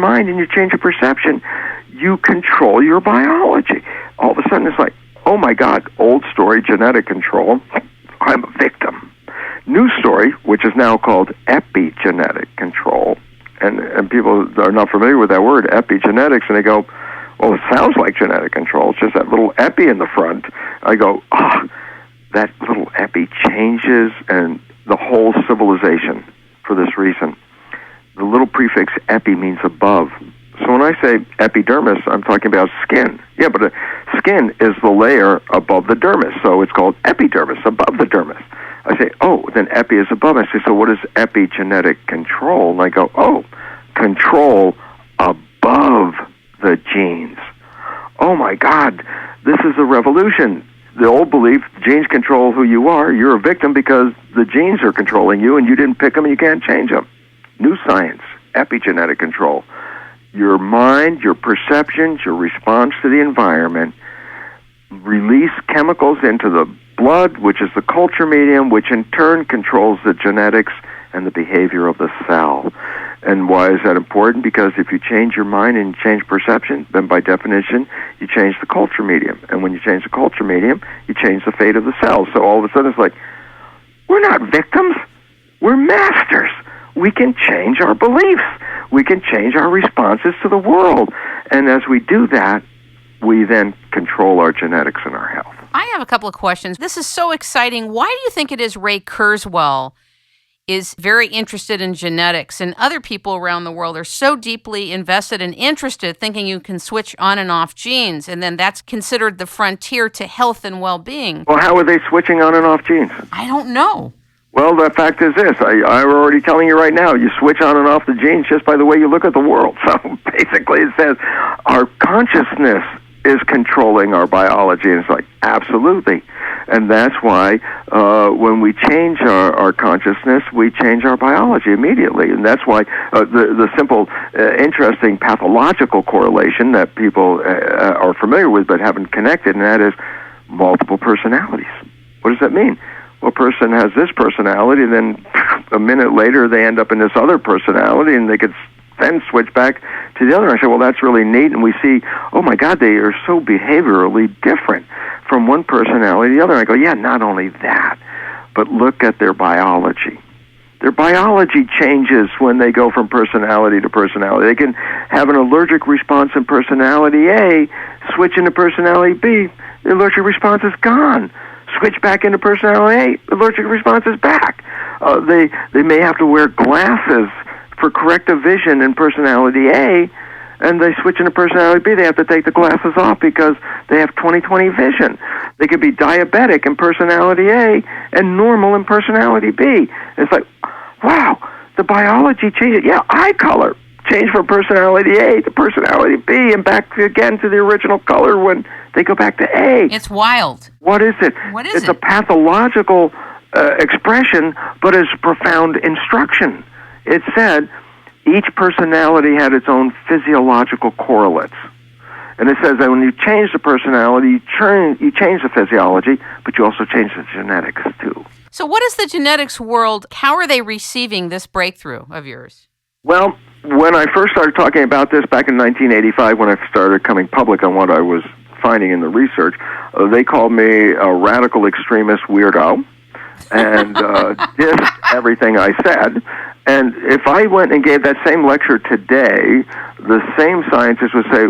mind and you change your perception, you control your biology. All of a sudden it's like, oh my God, old story, genetic control, I'm a victim. New story, which is now called epigenetic control. And people are not familiar with that word, epigenetics, and they go, well, it sounds like genetic control. It's just that little epi in the front. I go, that little epi changes and the whole civilization for this reason. The little prefix epi means above. So when I say epidermis, I'm talking about skin. Yeah, but skin is the layer above the dermis, so it's called epidermis, above the dermis. I say, oh, then epi is above. I say, so what is epigenetic control? And I go, oh, control above the genes. Oh, my God, this is a revolution. The old belief, genes control who you are. You're a victim because the genes are controlling you, and you didn't pick them, and you can't change them. New science, epigenetic control. Your mind, your perceptions, your response to the environment release chemicals into the blood, which is the culture medium, which in turn controls the genetics and the behavior of the cell. And why is that important? Because if you change your mind and change perception, then by definition, you change the culture medium. And when you change the culture medium, you change the fate of the cell. So all of a sudden it's like, we're not victims, we're masters. We can change our beliefs. We can change our responses to the world. And as we do that, we then control our genetics and our health. I have a couple of questions. This is so exciting. Why do you think it is Ray Kurzweil is very interested in genetics and other people around the world are so deeply invested and interested, thinking you can switch on and off genes, and then that's considered the frontier to health and well-being? Well, how are they switching on and off genes? I don't know. Well, the fact is this. I'm already telling you right now, you switch on and off the genes just by the way you look at the world. So basically it says our consciousness is controlling our biology. And it's like, absolutely. And that's why when we change our consciousness, we change our biology immediately. And that's why the simple, interesting pathological correlation that people are familiar with but haven't connected, and that is multiple personalities. What does that mean? Well, a person has this personality, then a minute later they end up in this other personality, and they could then switch back to the other. I say, well, that's really neat, and we see, oh my God, they are so behaviorally different from one personality to the other. And I go, yeah, not only that, but look at their biology. Their biology changes when they go from personality to personality. They can have an allergic response in personality A, switch into personality B, the allergic response is gone. Switch back into personality A, allergic response is back. They may have to wear glasses for corrective vision in personality A, and they switch into personality B. They have to take the glasses off because they have 20/20 vision. They could be diabetic in personality A and normal in personality B. It's like, wow, the biology changes. Yeah, eye color changed from personality A to personality B and back again to the original color when they go back to A. It's wild. What is it? It's a pathological expression, but it's profound instruction. It said each personality had its own physiological correlates. And it says that when you change the personality, you change the physiology, but you also change the genetics too. So what is the genetics world? How are they receiving this breakthrough of yours? Well, when I first started talking about this back in 1985, when I started coming public on what I was finding in the research, they called me a radical extremist weirdo and dissed everything I said. And if I went and gave that same lecture today, the same scientists would say,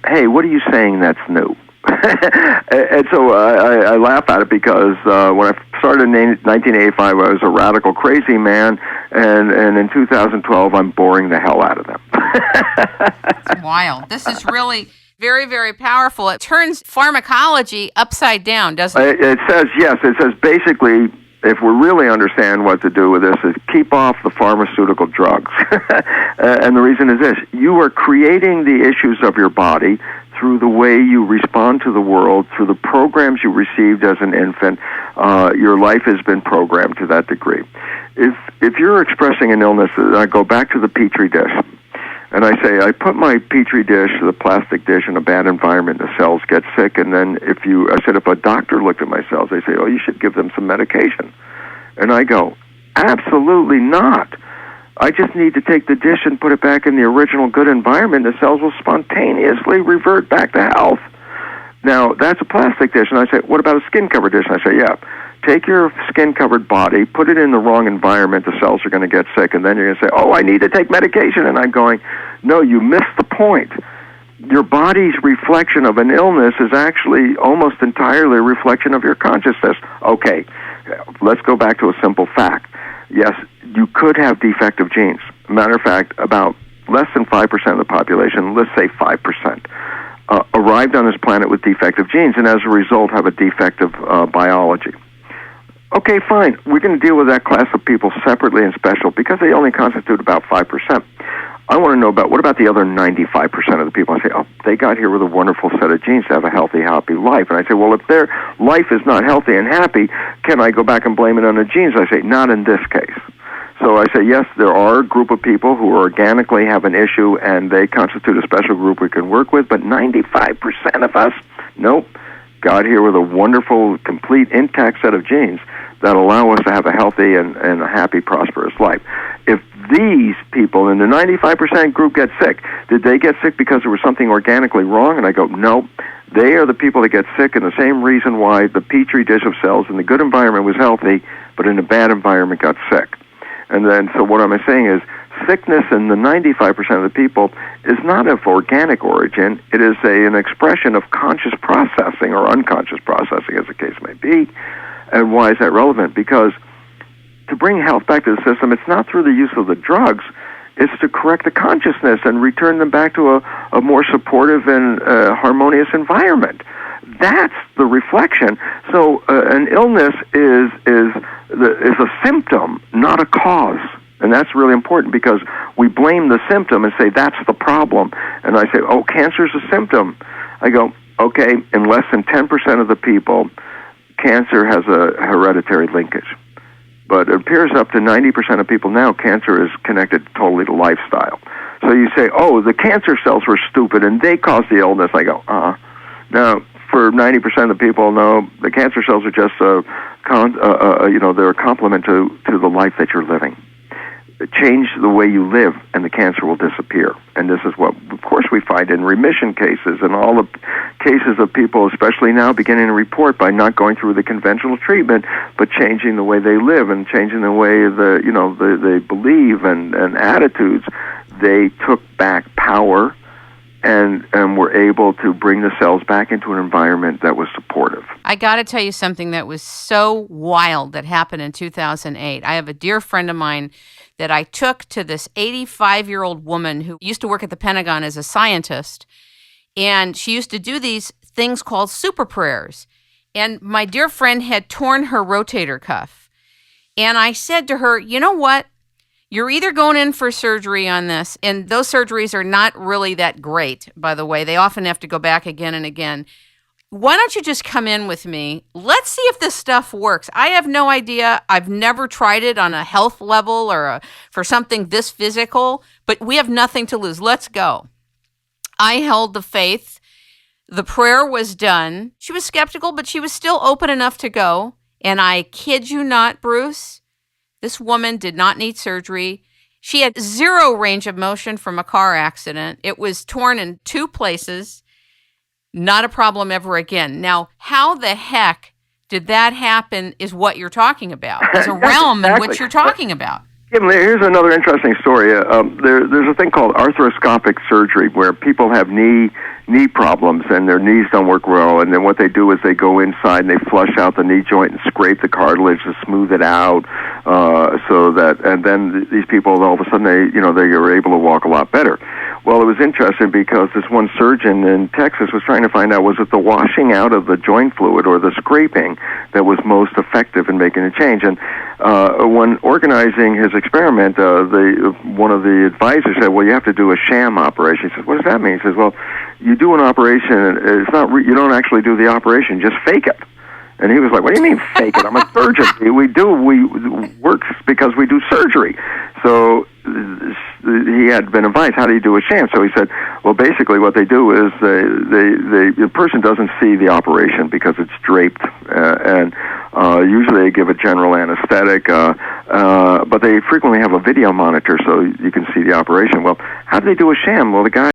hey, what are you saying that's new? And so I laugh at it because when I started in 1985, I was a radical crazy man, and in 2012, I'm boring the hell out of them. That's wild. This is really very, very powerful. It turns pharmacology upside down, doesn't it? It says, yes, it says basically, if we really understand what to do with this, is keep off the pharmaceutical drugs. And the reason is this: you are creating the issues of your body through the way you respond to the world, through the programs you received as an infant. Your life has been programmed to that degree. If you're expressing an illness, I go back to the Petri dish, and I say, I put my Petri dish, the plastic dish, in a bad environment, the cells get sick, and then I said, if a doctor looked at my cells, they say, oh, you should give them some medication. And I go, absolutely not. I just need to take the dish and put it back in the original good environment. The cells will spontaneously revert back to health. Now, that's a plastic dish. And I say, what about a skin-covered dish? And I say, yeah. Take your skin-covered body, put it in the wrong environment, the cells are going to get sick, and then you're going to say, oh, I need to take medication. And I'm going, no, you missed the point. Your body's reflection of an illness is actually almost entirely a reflection of your consciousness. Okay, let's go back to a simple fact. Yes, you could have defective genes. Matter of fact, about less than 5% of the population, let's say 5%, arrived on this planet with defective genes, and as a result have a defective biology. Okay, fine. We're going to deal with that class of people separately and special because they only constitute about 5%. I want to know about, what about the other 95% of the people? I say, oh, they got here with a wonderful set of genes to have a healthy, happy life. And I say, well, if their life is not healthy and happy, can I go back and blame it on the genes? I say, not in this case. So I say, yes, there are a group of people who organically have an issue and they constitute a special group we can work with, but 95% of us, nope, got here with a wonderful, complete, intact set of genes that allow us to have a healthy and a happy, prosperous life. If these people in the 95% group get sick, did they get sick because there was something organically wrong? And I go, no. They are the people that get sick, and the same reason why the petri dish of cells in the good environment was healthy, but in a bad environment got sick. And then, so what I'm saying is, sickness in the 95% of the people is not of organic origin. It is an expression of conscious processing or unconscious processing, as the case may be. And why is that relevant? Because to bring health back to the system, it's not through the use of the drugs. It's to correct the consciousness and return them back to a more supportive and harmonious environment. That's the reflection. So an illness is a symptom, not a cause. And that's really important because we blame the symptom and say, that's the problem. And I say, oh, cancer's a symptom. I go, okay, in less than 10% of the people, cancer has a hereditary linkage. But it appears up to 90% of people now, cancer is connected totally to lifestyle. So you say, oh, the cancer cells were stupid and they caused the illness. I go, Now, for 90% of the people, no, the cancer cells are just they're a complement to the life that you're living. Change the way you live, and the cancer will disappear. And this is what, of course, we find in remission cases and all the cases of people, especially now, beginning to report by not going through the conventional treatment, but changing the way they live and changing the way they believe and attitudes. They took back power and were able to bring the cells back into an environment that was supportive. I got to tell you something that was so wild that happened in 2008. I have a dear friend of mine that I took to this 85-year-old woman who used to work at the Pentagon as a scientist, and she used to do these things called super prayers. And my dear friend had torn her rotator cuff. And I said to her, you know what? You're either going in for surgery on this, and those surgeries are not really that great, by the way. They often have to go back again and again. Why don't you just come in with me? Let's see if this stuff works. I have no idea. I've never tried it on a health level or for something this physical, but we have nothing to lose. Let's go. I held the faith. The prayer was done. She was skeptical, but she was still open enough to go. And I kid you not, Bruce, this woman did not need surgery. She had zero range of motion from a car accident. It was torn in 2 places. Not a problem ever again. Now, how the heck did that happen is what you're talking about. There's a realm in which you're talking about. Here's another interesting story. There's a thing called arthroscopic surgery where people have knee problems and their knees don't work well, and then what they do is they go inside and they flush out the knee joint and scrape the cartilage to smooth it out, and then these people all of a sudden they are able to walk a lot better. Well, it was interesting because this one surgeon in Texas was trying to find out, was it the washing out of the joint fluid or the scraping that was most effective in making a change? And when organizing his experiment, one of the advisors said, well, you have to do a sham operation. He says, what does that mean? He says, well, you do an operation, and it's not you don't actually do the operation, just fake it. And he was like, what do you mean fake it? I'm a surgeon. We work because we do surgery. So he had been advised, how do you do a sham? So he said, well, basically what they do is the person doesn't see the operation because it's draped, and usually they give a general anesthetic, but they frequently have a video monitor so you can see the operation. Well, how do they do a sham? Well, the guy